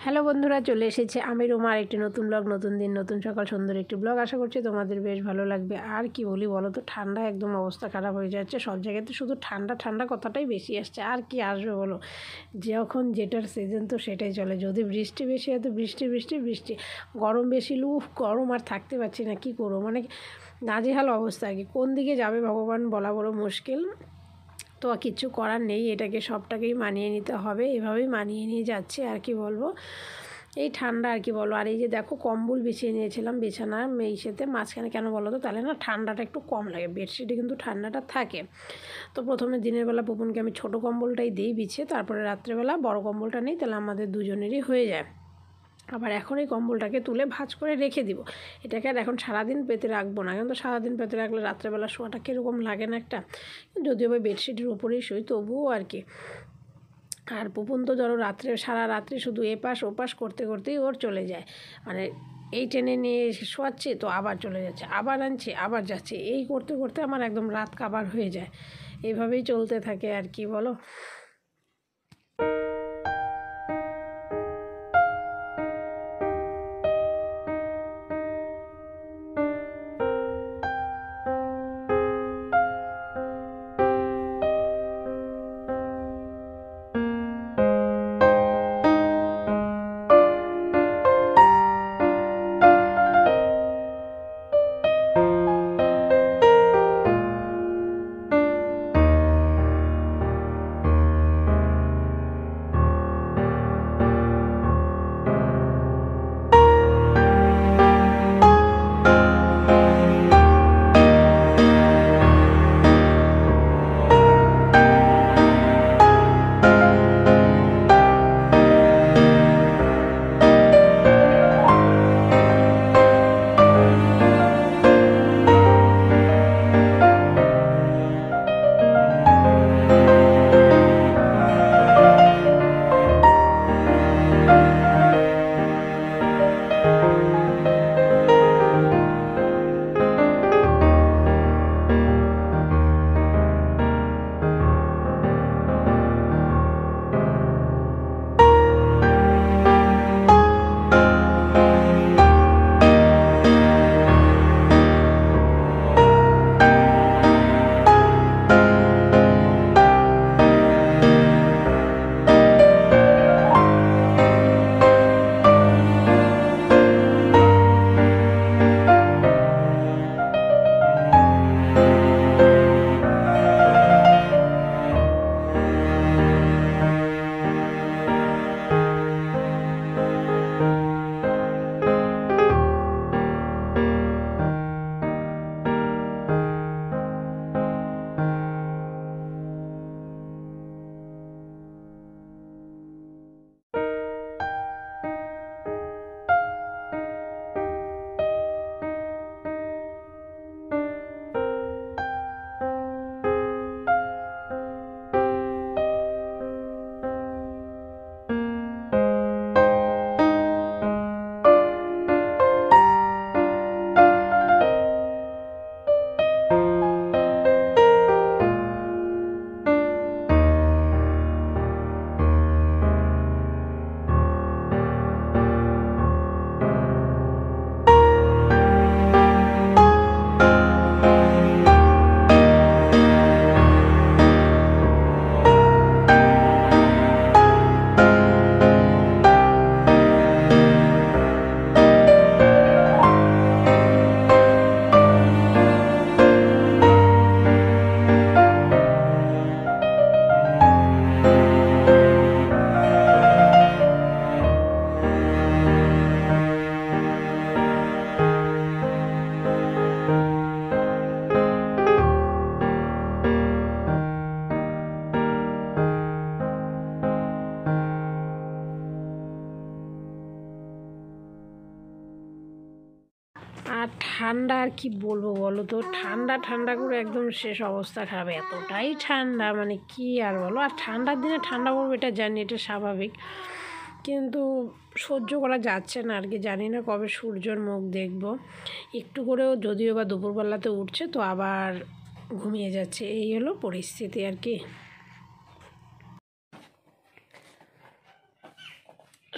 Hello বন্ধুরা, চলে এসেছে আমি রোমা আর একটি নতুন ব্লগ, নতুন দিন, নতুন সকাল, সুন্দর একটি ব্লগ। আশা করছি তোমাদের বেশ ভালো লাগবে। আর কি বলি বলো তো, ঠান্ডা একদম অবস্থা খারাপ হয়ে যাচ্ছে। সব জায়গাতে শুধু ঠান্ডা ঠান্ডা কথাটাই বেশি আসছে। আর কি আসবে বলো, যখন যেটার সিজন তো সেটাই চলে। যদি বৃষ্টি বেশি হয় তো বৃষ্টি বৃষ্টি বৃষ্টি, গরম বেশি, গরম আর থাকতে পারছি না। কি করবো, মানে নাজেহাল অবস্থা আর কি। কোন দিকে যাবে ভগবান বলা বড় মুশকিল। তো কিচ্ছু করার নেই, এটাকে সবটাকেই মানিয়ে নিতে হবে। এভাবেই মানিয়ে নিয়ে যাচ্ছে আর কি বলবো। এই ঠান্ডা আর কি বলবো। আর এই যে দেখো, কম্বল বিছিয়ে নিয়েছিলাম বিছানার মেইসেতে মাঝখানে, কেন বলো তো, তাহলে না ঠান্ডাটা একটু কম লাগে। বেডশিটে কিন্তু ঠান্ডাটা থাকে। তো প্রথমে দিনের বেলা পুপনকে আমি ছোটো কম্বলটাই দিই বিছিয়ে, তারপরে রাত্রেবেলা বড় কম্বলটা নিই, তাহলে আমাদের দুজনেরই হয়ে যায়। আবার এখন এই কম্বলটাকে তুলে ভাঁজ করে রেখে দিব। এটাকে আর এখন সারাদিন পেতে রাখবো না, কিন্তু সারাদিন পেতে রাখলে রাত্রেবেলা শোয়াটা কীরকম লাগে না একটা। যদিও বা বেডশিটের উপরেই শুই, তবুও আর কি। আর পুপন তো ধরো রাত্রে, সারা রাত্রি শুধু এপাশ ওপাশ করতে করতেই ওর চলে যায়। মানে এই টেনে নিয়ে শোয়াচ্ছি তো আবার চলে যাচ্ছে, আবার আনছি আবার যাচ্ছে, এই করতে করতে আমার একদম রাত কাবার হয়ে যায়। এইভাবেই চলতে থাকে আর কি বলো। আর ঠান্ডা আর কি বলবো বলো তো, ঠান্ডা ঠান্ডা করে একদম শেষ অবস্থা খারাপ। এতটাই ঠান্ডা, মানে কি আর বলো। আর ঠান্ডার দিনে ঠান্ডা পড়বে এটা জানি, এটা স্বাভাবিক, কিন্তু সহ্য করা যাচ্ছে না আর কি। জানি না কবে সূর্যর মুখ দেখবো। একটু করেও যদিও বা দুপুরবেলাতে উঠছে তো আবার ঘুমিয়ে যাচ্ছে, এই হলো পরিস্থিতি আর কি।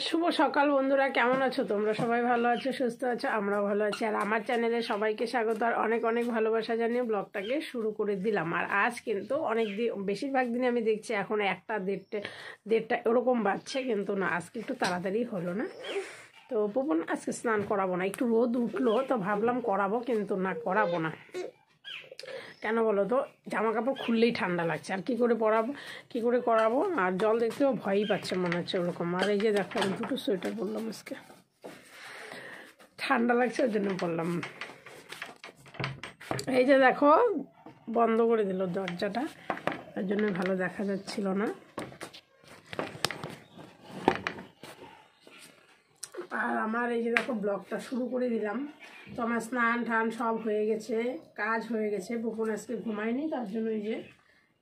শুভ সকাল বন্ধুরা, কেমন আছো তোমরা? সবাই ভালো আছো, সুস্থ আছো, আমরাও ভালো আছি। আর আমার চ্যানেলে সবাইকে স্বাগত আর অনেক অনেক ভালোবাসা জানিয়ে ব্লগটাকে শুরু করে দিলাম। আর আজ কিন্তু অনেক দিন, বেশিরভাগ দিনে আমি দেখছি এখন 1টা 1:30 এরকম বাজছে, কিন্তু না আজকে একটু তাড়াতাড়ি হলো না। তো পবন আজকে স্নান করাবো না, একটু রোদ উঠলো তো ভাবলাম করাবো, কিন্তু না করাবো না। কেন বলো তো, জামা কাপড় খুললেই ঠান্ডা লাগছে, আর কী করে পরাবো, কী করে করাবো। আর জল দেখতেও ভয়ই পাচ্ছে মনে হচ্ছে ওরকম। আর এই যে দেখো আমি 2টো সোয়েটার পরলাম, আজকে ঠান্ডা লাগছে ওই জন্য পরলাম। এই যে দেখো বন্ধ করে দিল দরজাটা, তার জন্য ভালো দেখা যাচ্ছিল না। আর আমার এই যে দেখো ব্লগটা শুরু করে দিলাম। তো আমার স্নান টান সব হয়ে গেছে, কাজ হয়ে গেছে। পুকুর আজকে ঘুমায়নি, তার জন্য এই যে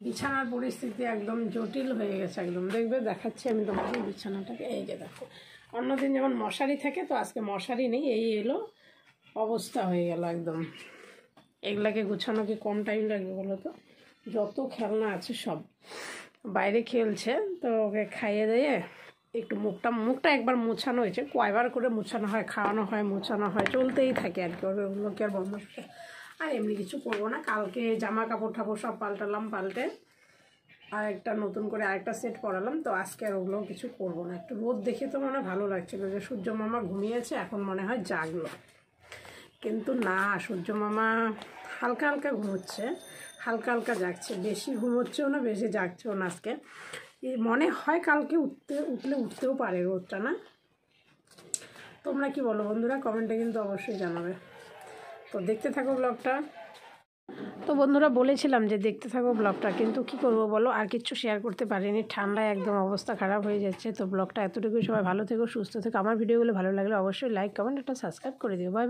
বিছানার পরিস্থিতি একদম জটিল হয়ে গেছে একদম। দেখবে দেখাচ্ছি আমি তোমাকে বিছানাটাকে। এই যে দেখো, অন্যদিন যেমন মশারি থাকে, তো আজকে মশারি নেই, এই এলো অবস্থা হয়ে গেল একদম। এগুলাকে গুছানো কি কম টাইম লাগবে বলো তো? যত খেলনা আছে সব বাইরে খেলছে, তো ওকে খাইয়ে দিয়ে একটু মুখটা একবার মোছানো হয়েছে। কয়বার করে মোছানো হয়, খাওয়ানো হয়, মোছানো হয়, চলতেই থাকে আর কি। ওগুলোকে আর বন্ধ। আর এমনি কিছু করবো না। কালকে জামা কাপড় ঠাপড় সব পাল্টালাম, পাল্টে আর একটা নতুন করে আরেকটা সেট পরালাম। তো আজকে আর ওগুলো কিছু করবো না। একটু রোদ দেখে তো মনে ভালো লাগছিলো যে সূর্য মামা ঘুমিয়েছে, এখন মনে হয় জাগলো, কিন্তু না, সূর্য মামা হালকা হালকা ঘুমোচ্ছে, হালকা হালকা জাগছে, বেশি ঘুমোচ্ছেও না, বেশি জাগছেও না। আজকে মনে হয় কালকে উঠতেও পারে রোদটা, না? তোমরা কি বলো বন্ধুরা? কমেন্টে কিন্তু অবশ্যই জানাবে। তো দেখতে থাকো ব্লগটা। তো বন্ধুরা বলেছিলাম যে দেখতে থাকো ব্লগটা, কিন্তু কি করব বলো, আর কিচ্ছু শেয়ার করতে পারিনি, ঠান্ডায় একদম অবস্থা খারাপ হয়ে যাচ্ছে। তো ব্লগটা এতটুকুই। সবাই ভালো থেকো, সুস্থ থেকো। আমার ভিডিওগুলো ভালো লাগলে অবশ্যই লাইক, কমেন্ট, একটা সাবস্ক্রাইব করে দিও। বাই।